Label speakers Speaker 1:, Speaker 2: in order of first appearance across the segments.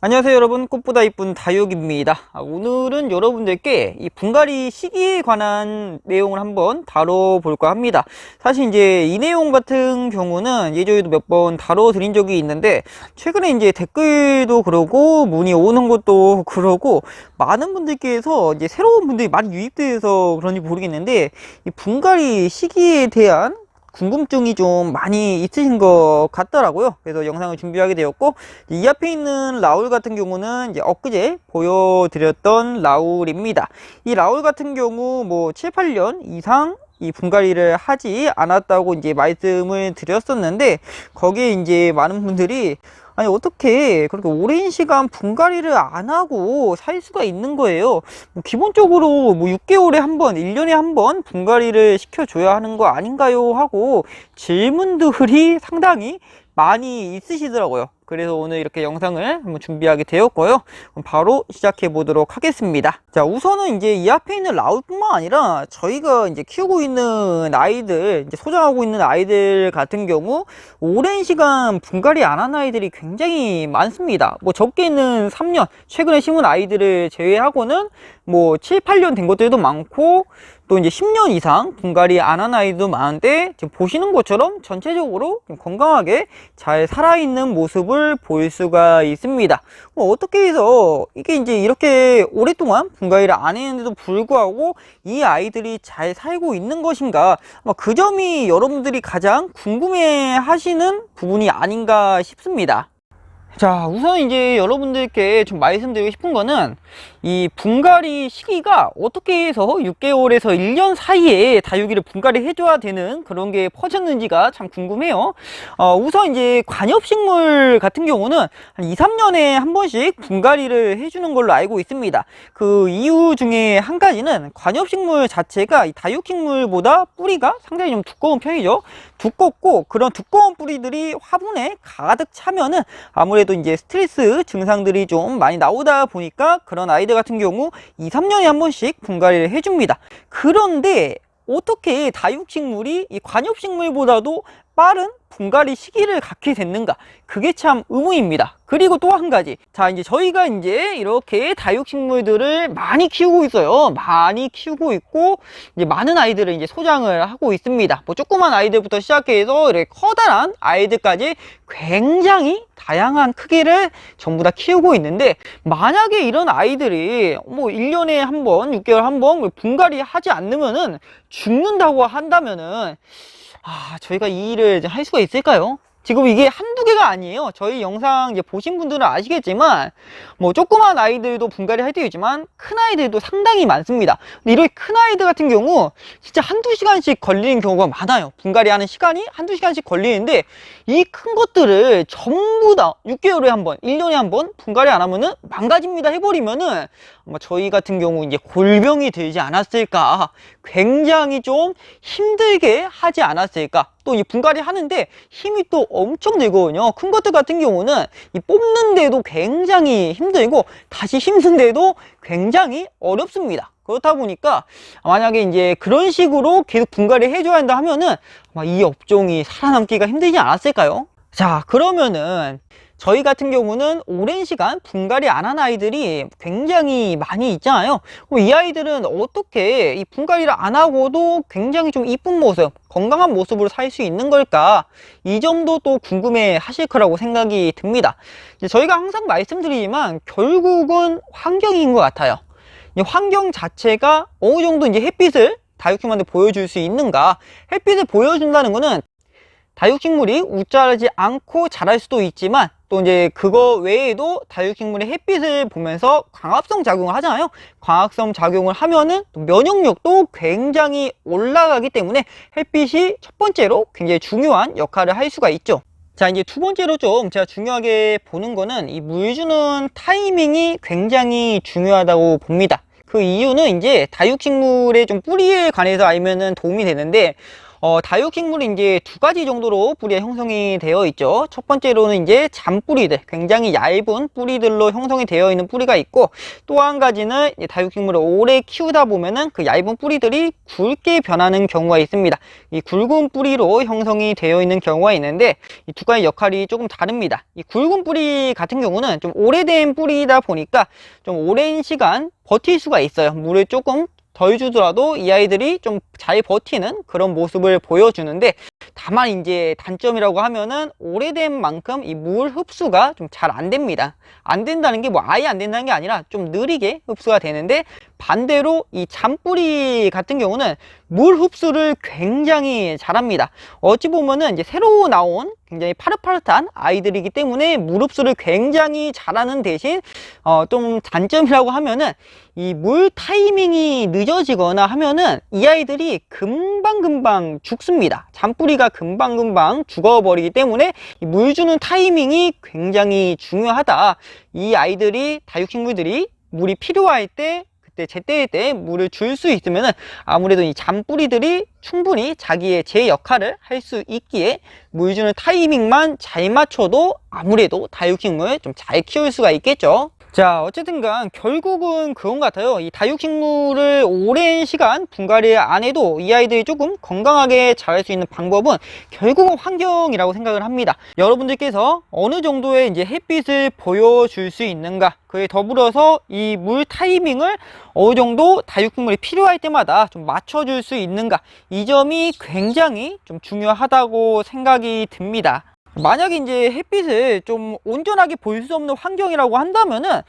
Speaker 1: 안녕하세요 여러분, 꽃보다 이쁜 다육입니다. 오늘은 여러분들께 이 분갈이 시기에 관한 내용을 한번 다뤄볼까 합니다. 사실 이제 이 내용 같은 경우는 예전에도 몇 번 다뤄드린 적이 있는데, 최근에 이제 댓글도 그러고 문의 오는 것도 그러고 많은 분들께서 이제 새로운 분들이 많이 유입돼서 그런지 모르겠는데, 이 분갈이 시기에 대한 궁금증이 좀 많이 있으신 것 같더라고요. 그래서 영상을 준비하게 되었고, 이 앞에 있는 라울 같은 경우는 이제 엊그제 보여드렸던 라울입니다. 이 라울 같은 경우 뭐 7, 8년 이상 이 분갈이를 하지 않았다고 이제 말씀을 드렸었는데, 거기에 이제 많은 분들이 아니 어떻게 그렇게 오랜 시간 분갈이를 안 하고 살 수가 있는 거예요. 뭐 기본적으로 뭐 6개월에 한 번, 1년에 한 번 분갈이를 시켜줘야 하는 거 아닌가요? 하고 질문들이 상당히 많이 있으시더라고요. 그래서 오늘 이렇게 영상을 한번 준비하게 되었고요. 그럼 바로 시작해 보도록 하겠습니다. 자, 우선은 이제 이 앞에 있는 라울뿐만 아니라 저희가 이제 키우고 있는 아이들, 이제 소장하고 있는 아이들 같은 경우 오랜 시간 분갈이 안 한 아이들이 굉장히 많습니다. 뭐 적게는 3년, 최근에 심은 아이들을 제외하고는 뭐 7, 8년 된 것들도 많고, 또 이제 10년 이상 분갈이 안 한 아이도 많은데, 지금 보시는 것처럼 전체적으로 건강하게 잘 살아있는 모습을 볼 수가 있습니다. 어떻게 해서 이게 이제 이렇게 오랫동안 분갈이를 안 했는데도 불구하고 이 아이들이 잘 살고 있는 것인가, 그 점이 여러분들이 가장 궁금해 하시는 부분이 아닌가 싶습니다. 자, 우선 이제 여러분들께 좀 말씀드리고 싶은 거는, 이 분갈이 시기가 어떻게 해서 6개월에서 1년 사이에 다육이를 분갈이 해줘야 되는 그런 게 퍼졌는지가 참 궁금해요. 우선 이제 관엽식물 같은 경우는 한 2, 3년에 한 번씩 분갈이를 해주는 걸로 알고 있습니다. 그 이유 중에 한 가지는 관엽식물 자체가 이 다육식물보다 뿌리가 상당히 좀 두꺼운 편이죠. 두껍고, 그런 두꺼운 뿌리들이 화분에 가득 차면은 아무래도 이제 스트레스 증상들이 좀 많이 나오다 보니까 그런 아이들 같은 경우 2, 3년에 한 번씩 분갈이를 해줍니다. 그런데 어떻게 다육식물이 이 관엽식물보다도 빠른 분갈이 시기를 갖게 됐는가? 그게 참 의문입니다. 그리고 또 한 가지. 자, 이제 저희가 이제 이렇게 다육식물들을 많이 키우고 있어요. 많이 키우고 있고, 이제 많은 아이들을 이제 소장을 하고 있습니다. 뭐 조그만 아이들부터 시작해서 이렇게 커다란 아이들까지 굉장히 다양한 크기를 전부 다 키우고 있는데, 만약에 이런 아이들이 뭐 1년에 한 번, 6개월 한 번 분갈이 하지 않으면은 죽는다고 한다면은, 저희가 이 일을 할 수가 있을까요? 지금 이게 한두 개가 아니에요. 저희 영상 이제 보신 분들은 아시겠지만, 뭐 조그만 아이들도 분갈이 할 때 있지만 큰 아이들도 상당히 많습니다. 근데 이렇게 큰 아이들 같은 경우 진짜 한두 시간씩 걸리는 경우가 많아요. 분갈이 하는 시간이 한두 시간씩 걸리는데, 이 큰 것들을 전부 다 6개월에 한 번, 1년에 한 번 분갈이 안 하면은 망가집니다 해버리면은, 저희 같은 경우 이제 골병이 들지 않았을까, 굉장히 좀 힘들게 하지 않았을까. 또 이 분갈이 하는데 힘이 또 엄청 들거든요. 큰 것들 같은 경우는 이 뽑는데도 굉장히 힘들고, 다시 힘든데도 굉장히 어렵습니다. 그렇다 보니까 만약에 이제 그런 식으로 계속 분갈이 해줘야 한다 하면은 아마 이 업종이 살아남기가 힘들지 않았을까요? 자, 그러면은 저희 같은 경우는 오랜 시간 분갈이 안 한 아이들이 굉장히 많이 있잖아요. 이 아이들은 어떻게 이 분갈이를 안 하고도 굉장히 좀 이쁜 모습, 건강한 모습으로 살 수 있는 걸까? 이 점도 또 궁금해 하실 거라고 생각이 듭니다. 이제 저희가 항상 말씀드리지만 결국은 환경인 것 같아요. 이 환경 자체가 어느 정도 이제 햇빛을 다육식물한테 보여줄 수 있는가? 햇빛을 보여준다는 거는 다육식물이 웃자라지 않고 자랄 수도 있지만, 또 이제 그거 외에도 다육식물의 햇빛을 보면서 광합성 작용을 하잖아요. 광합성 작용을 하면은 또 면역력도 굉장히 올라가기 때문에 햇빛이 첫 번째로 굉장히 중요한 역할을 할 수가 있죠. 자, 이제 두 번째로 좀 제가 중요하게 보는 거는 이 물 주는 타이밍이 굉장히 중요하다고 봅니다. 그 이유는 이제 다육식물의 좀 뿌리에 관해서 알면은 도움이 되는데, 다육식물이 이제 두 가지 정도로 뿌리가 형성이 되어 있죠. 첫 번째로는 이제 잔뿌리들, 굉장히 얇은 뿌리들로 형성이 되어 있는 뿌리가 있고, 또 한 가지는 다육식물을 오래 키우다 보면은 그 얇은 뿌리들이 굵게 변하는 경우가 있습니다. 이 굵은 뿌리로 형성이 되어 있는 경우가 있는데, 이 두 가지 역할이 조금 다릅니다. 이 굵은 뿌리 같은 경우는 좀 오래된 뿌리다 보니까 좀 오랜 시간 버틸 수가 있어요. 물을 조금 덜 주더라도 이 아이들이 좀 잘 버티는 그런 모습을 보여주는데, 다만 이제 단점이라고 하면은 오래된 만큼 이 물 흡수가 좀 잘 안 됩니다. 안 된다는 게 뭐 아예 안 된다는 게 아니라 좀 느리게 흡수가 되는데, 반대로 이 잔뿌리 같은 경우는 물 흡수를 굉장히 잘합니다. 어찌 보면은 이제 새로 나온 굉장히 파릇파릇한 아이들이기 때문에 물 흡수를 굉장히 잘하는 대신 좀 단점이라고 하면은 이 물 타이밍이 늦어지거나 하면은 이 아이들이 금방금방 죽습니다. 잔뿌리가 금방금방 죽어버리기 때문에 이 물 주는 타이밍이 굉장히 중요하다. 이 아이들이, 다육식물들이 물이 필요할 때, 그때 제때일 때 물을 줄 수 있으면은 아무래도 이 잔뿌리들이 충분히 자기의 제 역할을 할 수 있기에 물 주는 타이밍만 잘 맞춰도 아무래도 다육식물 좀 잘 키울 수가 있겠죠. 자, 어쨌든 간 결국은 그건 같아요. 이 다육식물을 오랜 시간 분갈이 안 해도 이 아이들이 조금 건강하게 자랄 수 있는 방법은 결국은 환경이라고 생각을 합니다. 여러분들께서 어느 정도의 이제 햇빛을 보여줄 수 있는가, 그에 더불어서 이 물 타이밍을 어느 정도 다육식물이 필요할 때마다 좀 맞춰줄 수 있는가, 이 점이 굉장히 좀 중요하다고 생각이 듭니다. 만약에 이제 햇빛을 좀 온전하게 볼 수 없는 환경이라고 한다면은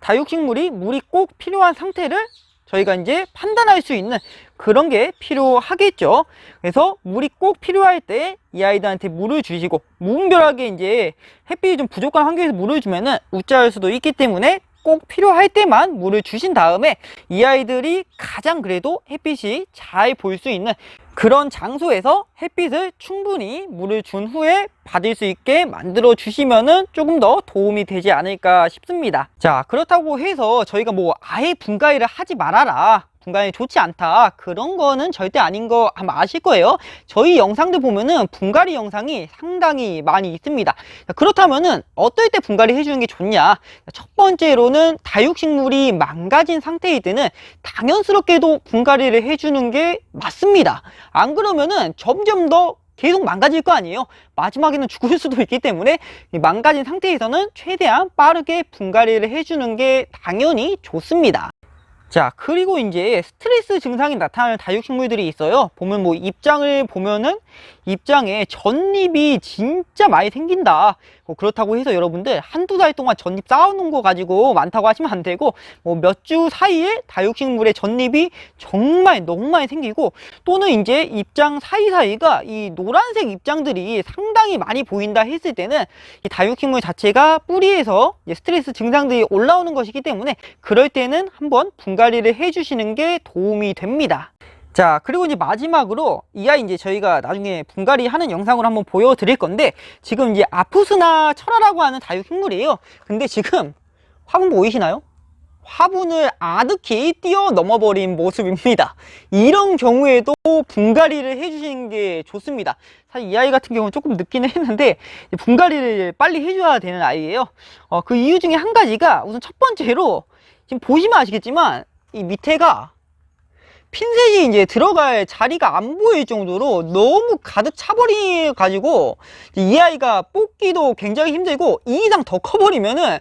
Speaker 1: 다육식물이 물이 꼭 필요한 상태를 저희가 이제 판단할 수 있는 그런 게 필요하겠죠. 그래서 물이 꼭 필요할 때 이 아이들한테 물을 주시고, 무분별하게 이제 햇빛이 좀 부족한 환경에서 물을 주면은 웃자할 수도 있기 때문에 꼭 필요할 때만 물을 주신 다음에 이 아이들이 가장 그래도 햇빛이 잘 볼 수 있는 그런 장소에서 햇빛을 충분히 물을 준 후에 받을 수 있게 만들어 주시면은 조금 더 도움이 되지 않을까 싶습니다. 자, 그렇다고 해서 저희가 뭐 아예 분갈이를 하지 말아라, 분갈이 좋지 않다, 그런 거는 절대 아닌 거 아마 아실 거예요. 저희 영상들 보면은 분갈이 영상이 상당히 많이 있습니다. 그렇다면은 어떨 때 분갈이 해주는 게 좋냐? 첫 번째로는 다육식물이 망가진 상태일 때는 당연스럽게도 분갈이를 해주는 게 맞습니다. 안 그러면은 점점 더 계속 망가질 거 아니에요. 마지막에는 죽을 수도 있기 때문에 망가진 상태에서는 최대한 빠르게 분갈이를 해주는 게 당연히 좋습니다. 자, 그리고 이제 스트레스 증상이 나타나는 다육식물들이 있어요. 보면 뭐 입장을 보면은 입장에 전잎이 진짜 많이 생긴다. 그렇다고 해서 여러분들 한두 달 동안 전잎 쌓아놓은 거 가지고 많다고 하시면 안 되고, 뭐 몇 주 사이에 다육식물의 전잎이 정말 너무 많이 생기고, 또는 이제 입장 사이사이가 이 노란색 입장들이 상당히 많이 보인다 했을 때는 이 다육식물 자체가 뿌리에서 스트레스 증상들이 올라오는 것이기 때문에 그럴 때는 한번 분갈이를 해주시는 게 도움이 됩니다. 자, 그리고 이제 마지막으로 이 아이 이제 저희가 나중에 분갈이 하는 영상으로 한번 보여드릴 건데, 지금 이제 아푸스나 철화라고 하는 다육식물이에요. 근데 지금 화분 보이시나요? 화분을 아득히 뛰어넘어 버린 모습입니다. 이런 경우에도 분갈이를 해주시는 게 좋습니다. 사실 이 아이 같은 경우는 조금 늦기는 했는데 분갈이를 빨리 해줘야 되는 아이예요. 그 이유 중에 한 가지가, 우선 첫 번째로 지금 보시면 아시겠지만 이 밑에가 핀셋이 이제 들어갈 자리가 안 보일 정도로 너무 가득 차버려 가지고 이 아이가 뽑기도 굉장히 힘들고, 이 이상 더 커버리면은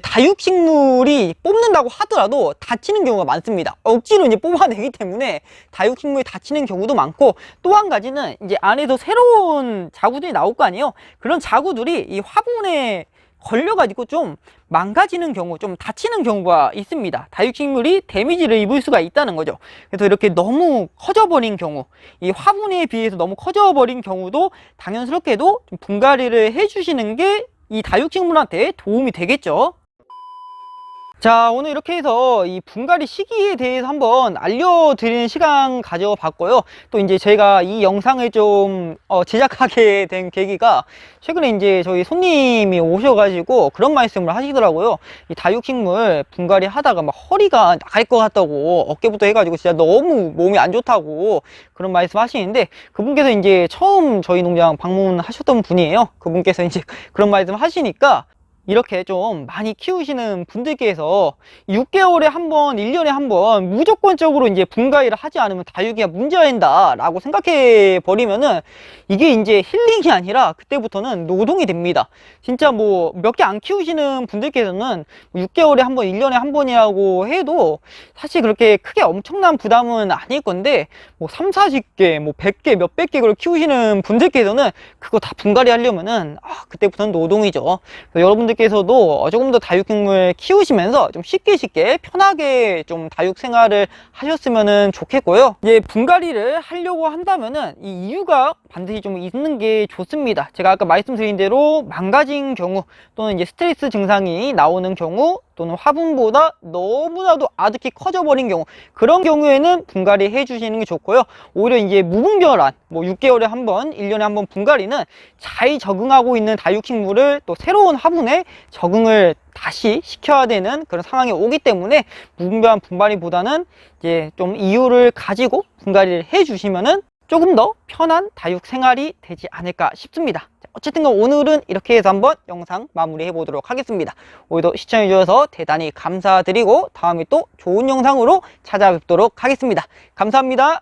Speaker 1: 다육식물이 뽑는다고 하더라도 다치는 경우가 많습니다. 억지로 이제 뽑아내기 때문에 다육식물이 다치는 경우도 많고, 또 한 가지는 이제 안에서 새로운 자구들이 나올 거 아니에요. 그런 자구들이 이 화분에 걸려가지고 좀 망가지는 경우, 좀 다치는 경우가 있습니다. 다육식물이 데미지를 입을 수가 있다는 거죠. 그래서 이렇게 너무 커져버린 경우, 이 화분에 비해서 너무 커져버린 경우도 당연스럽게도 좀 분갈이를 해주시는 게 이 다육식물한테 도움이 되겠죠. 자, 오늘 이렇게 해서 이 분갈이 시기에 대해서 한번 알려드리는 시간 가져봤고요. 또 이제 제가 이 영상을 좀 제작하게 된 계기가 최근에 이제 저희 손님이 오셔가지고 그런 말씀을 하시더라고요. 이 다육식물 분갈이 하다가 막 허리가 나갈 것 같다고, 어깨부터 해가지고 진짜 너무 몸이 안 좋다고 그런 말씀 하시는데, 그분께서 이제 처음 저희 농장 방문하셨던 분이에요. 그분께서 이제 그런 말씀 하시니까 이렇게 좀 많이 키우시는 분들께서 6개월에 한 번, 1년에 한 번 무조건적으로 이제 분갈이를 하지 않으면 다육이가 문제가 된다 라고 생각해 버리면은 이게 이제 힐링이 아니라 그때부터는 노동이 됩니다. 진짜 뭐 몇 개 안 키우시는 분들께서는 6개월에 한 번, 1년에 한 번이라고 해도 사실 그렇게 크게 엄청난 부담은 아닐 건데, 뭐 3, 40개, 뭐 100개, 몇백 개를 키우시는 분들께서는 그거 다 분갈이 하려면은 그때부터는 노동이죠. 여러분들께서도 조금 더 다육식물 키우시면서 좀 쉽게 편하게 좀 다육 생활을 하셨으면 좋겠고요. 이제 분갈이를 하려고 한다면은 이 이유가 반드시 좀 있는 게 좋습니다. 제가 아까 말씀드린 대로 망가진 경우, 또는 이제 스트레스 증상이 나오는 경우, 또는 화분보다 너무나도 아득히 커져버린 경우, 그런 경우에는 분갈이 해주시는 게 좋고요. 오히려 이제 무분별한 뭐 6개월에 한 번, 1년에 한 번 분갈이는 잘 적응하고 있는 다육식물을 또 새로운 화분에 적응을 다시 시켜야 되는 그런 상황이 오기 때문에, 무분별한 분갈이보다는 이제 좀 이유를 가지고 분갈이를 해주시면은 조금 더 편한 다육 생활이 되지 않을까 싶습니다. 어쨌든 오늘은 이렇게 해서 한번 영상 마무리해 보도록 하겠습니다. 오늘도 시청해 주셔서 대단히 감사드리고 다음에 또 좋은 영상으로 찾아뵙도록 하겠습니다. 감사합니다.